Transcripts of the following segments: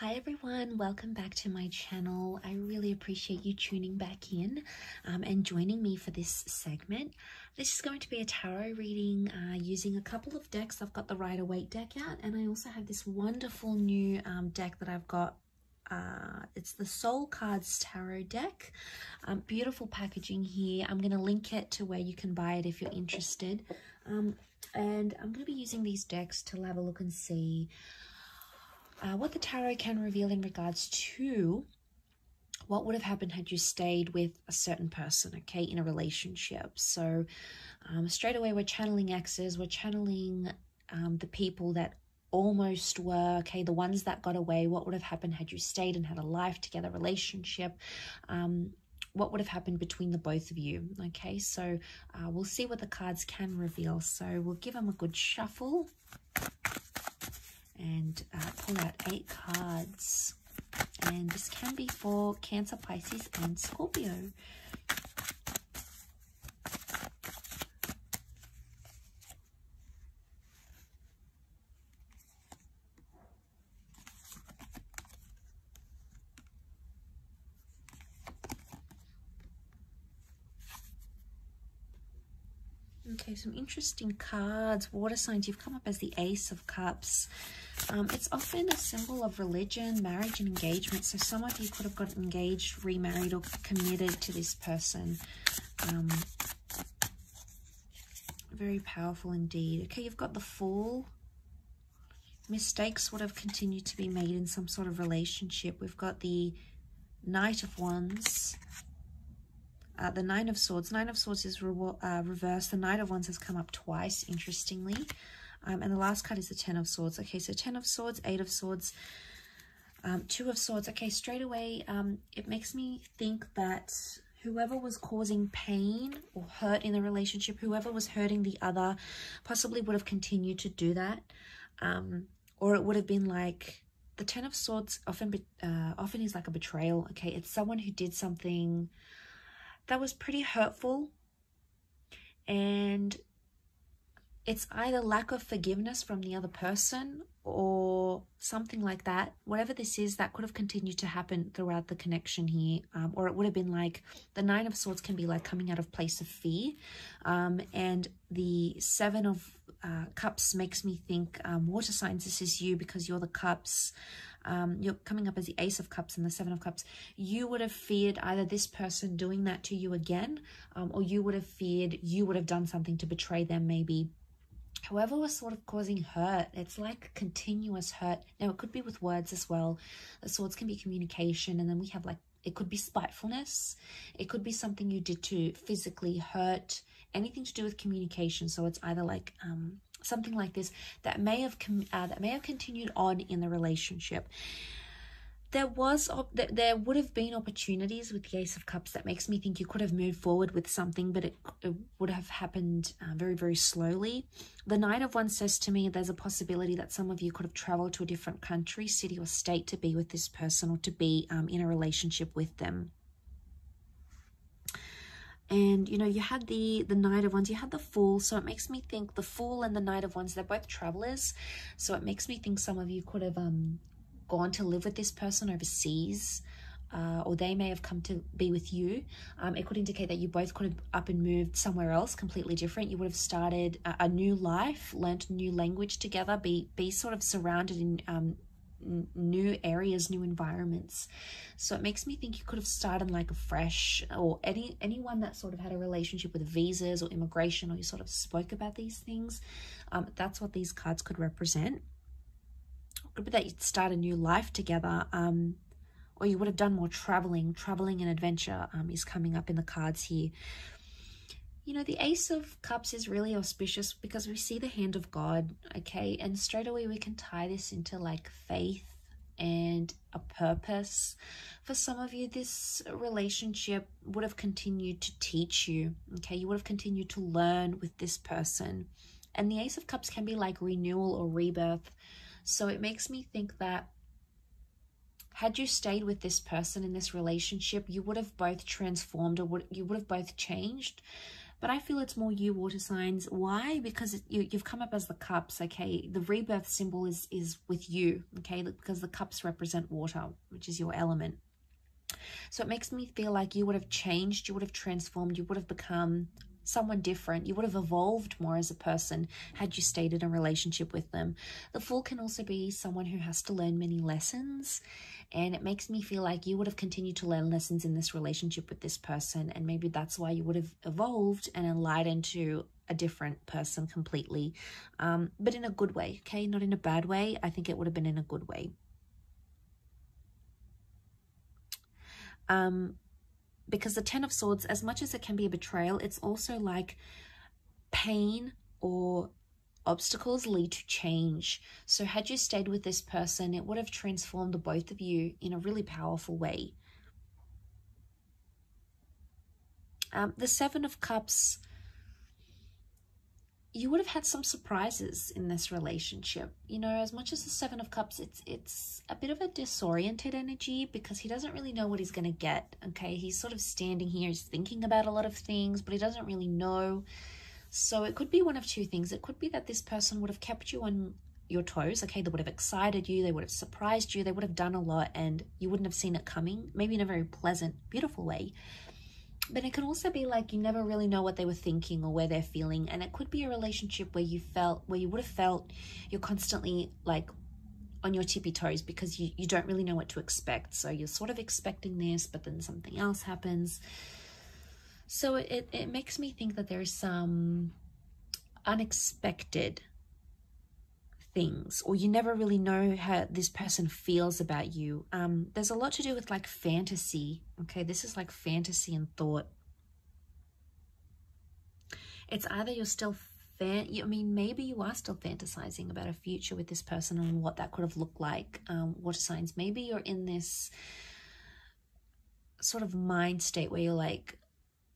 Hi everyone, welcome back to my channel. I really appreciate you tuning back in and joining me for this segment. This is going to be a tarot reading using a couple of decks. I've got the Rider-Waite deck out, and I also have this wonderful new deck that I've got. It's the Soul Cards Tarot deck. Beautiful packaging here. I'm going to link it to where you can buy it if you're interested. And I'm going to be using these decks to have a look and see what the tarot can reveal in regards to what would have happened had you stayed with a certain person, okay, in a relationship. So straight away we're channeling exes, we're channeling the people that almost were, okay, the ones that got away. What would have happened had you stayed and had a life together relationship? What would have happened between the both of you? Okay, so we'll see what the cards can reveal. So we'll give them a good shuffle and pull out 8 cards. And this can be for Cancer, Pisces, and Scorpio. Okay, some interesting cards. Water signs, you've come up as the Ace of Cups. It's often a symbol of religion, marriage, and engagement. So some of you could have got engaged, remarried, or committed to this person. Very powerful indeed. Okay, you've got the Fool. Mistakes would have continued to be made in some sort of relationship. We've got the Knight of Wands. The Nine of Swords. Nine of Swords is reversed. The Knight of Wands has come up twice, interestingly. And the last card is the Ten of Swords. Okay, so 10 of Swords, 8 of Swords, 2 of Swords. Okay, straight away, it makes me think that whoever was causing pain or hurt in the relationship, whoever was hurting the other, possibly would have continued to do that. Or it would have been like, the Ten of Swords often is like a betrayal. Okay, it's someone who did something that was pretty hurtful, and it's either lack of forgiveness from the other person or something like that. Whatever this is, that could have continued to happen throughout the connection here. Or it would have been like, the Nine of Swords can be like coming out of place of fear. And the Seven of Cups makes me think, water signs, this is you because you're the Cups. You're coming up as the Ace of Cups and the Seven of Cups. You would have feared either this person doing that to you again, or you would have feared you would have done something to betray them maybe. However was sort of causing hurt, it's like continuous hurt. Now, it could be with words as well. The Swords can be communication, and then we have like, it could be spitefulness. It could be something you did to physically hurt, anything to do with communication. So it's either like something like this that may have continued on in the relationship. There would have been opportunities with the Ace of Cups that makes me think you could have moved forward with something, but it would have happened very, very slowly. The Knight of Wands says to me there's a possibility that some of you could have traveled to a different country, city, or state to be with this person, or to be in a relationship with them. And, you know, you had the Knight of Wands, you had the Fool. So it makes me think the Fool and the Knight of Wands, they're both travelers. So it makes me think some of you could have gone to live with this person overseas, or they may have come to be with you. It could indicate that you both could have up and moved somewhere else completely different. You would have started a new life, learnt a new language together, be sort of surrounded in new areas, new environments. So it makes me think you could have started like a fresh, or anyone that sort of had a relationship with visas or immigration, or you sort of spoke about these things. That's what these cards could represent. Could be that you'd start a new life together, or you would have done more traveling and adventure is coming up in the cards here. You know, the Ace of Cups is really auspicious because we see the hand of God, okay? And straight away we can tie this into like faith and a purpose. For some of you, this relationship would have continued to teach you, okay? You would have continued to learn with this person. And the Ace of Cups can be like renewal or rebirth. So it makes me think that had you stayed with this person in this relationship, you would have both transformed, or you would have both changed. But I feel it's more you, water signs. Why? Because you've come up as the cups, okay? The rebirth symbol is with you, okay? Because the cups represent water, which is your element. So it makes me feel like you would have changed, you would have transformed, you would have become someone different. You would have evolved more as a person had you stayed in a relationship with them. The Fool can also be someone who has to learn many lessons, and it makes me feel like you would have continued to learn lessons in this relationship with this person, and maybe that's why you would have evolved and enlightened to a different person completely, but in a good way, okay? Not in a bad way. I think it would have been in a good way. Because the Ten of Swords, as much as it can be a betrayal, it's also like pain or obstacles lead to change. So had you stayed with this person, it would have transformed the both of you in a really powerful way. The Seven of Cups, you would have had some surprises in this relationship. You know, as much as the Seven of Cups, it's a bit of a disoriented energy because he doesn't really know what he's going to get, okay? He's sort of standing here, he's thinking about a lot of things, but he doesn't really know. So it could be one of two things. It could be that this person would have kept you on your toes, okay? They would have excited you, they would have surprised you, they would have done a lot, and you wouldn't have seen it coming, maybe in a very pleasant, beautiful way. But it can also be like you never really know what they were thinking or where they're feeling. And it could be a relationship where you would have felt you're constantly like on your tippy toes because you don't really know what to expect. So you're sort of expecting this, but then something else happens. So it makes me think that there's some unexpected things, or you never really know how this person feels about you. There's a lot to do with like fantasy, okay? This is like fantasy and thought. It's either you're still maybe you are still fantasizing about a future with this person and what that could have looked like. Water signs, maybe you're in this sort of mind state where you're like,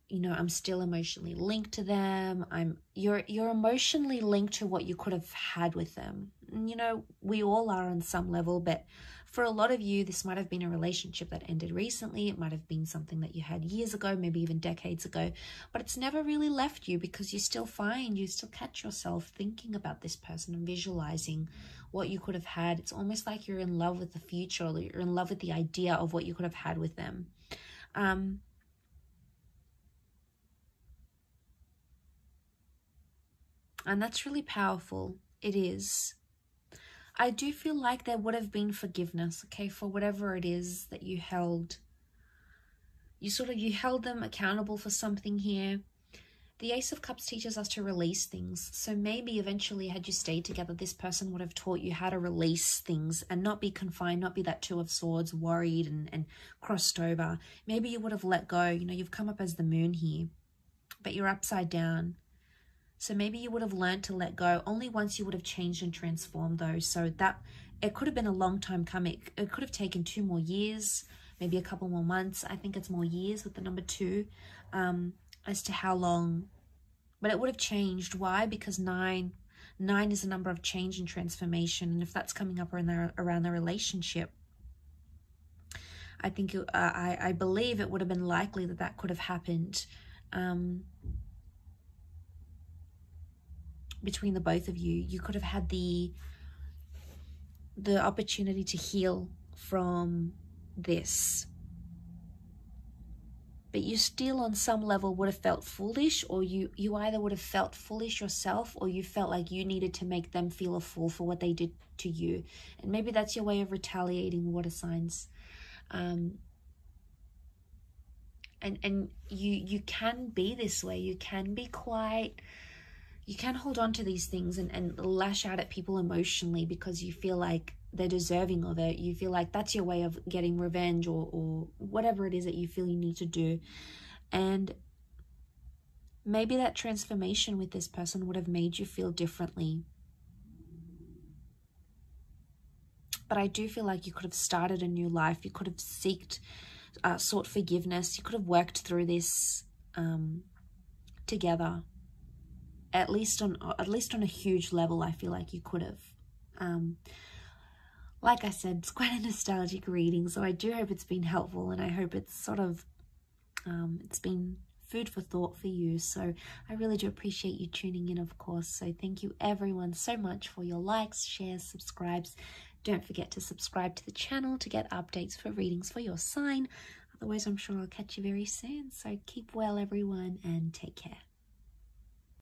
you know, I'm still emotionally linked to them. You're emotionally linked to what you could have had with them. And, you know, we all are on some level, but for a lot of you, this might have been a relationship that ended recently. It might have been something that you had years ago, maybe even decades ago, but it's never really left you because you still catch yourself thinking about this person and visualizing what you could have had. It's almost like you're in love with the future, or you're in love with the idea of what you could have had with them. And that's really powerful. It is. I do feel like there would have been forgiveness, okay, for whatever it is that you held. You held them accountable for something here. The Ace of Cups teaches us to release things. So maybe eventually, had you stayed together, this person would have taught you how to release things and not be confined, not be that Two of Swords, worried and crossed over. Maybe you would have let go. You know, you've come up as the Moon here, but you're upside down. So maybe you would have learned to let go only once you would have changed and transformed those. So that it could have been a long time coming. It could have taken 2 more years, maybe a couple more months. I think it's more years with the number 2 as to how long. But it would have changed. Why? Because 9 is a number of change and transformation. And if that's coming up around the relationship, I think I believe it would have been likely that could have happened. Between the both of you, you could have had the opportunity to heal from this, but you still on some level would have felt foolish, or you either would have felt foolish yourself, or you felt like you needed to make them feel a fool for what they did to you. And maybe that's your way of retaliating, water signs. And you can be this way. You can be quite, you can hold on to these things and lash out at people emotionally because you feel like they're deserving of it. You feel like that's your way of getting revenge or whatever it is that you feel you need to do. And maybe that transformation with this person would have made you feel differently. But I do feel like you could have started a new life. You could have sought forgiveness. You could have worked through this together. At least on a huge level, I feel like you could have. Like I said, it's quite a nostalgic reading, so I do hope it's been helpful, and I hope it's sort of it's been food for thought for you. So I really do appreciate you tuning in, of course. So thank you everyone so much for your likes, shares, subscribes. Don't forget to subscribe to the channel to get updates for readings for your sign. Otherwise, I'm sure I'll catch you very soon. So keep well, everyone, and take care.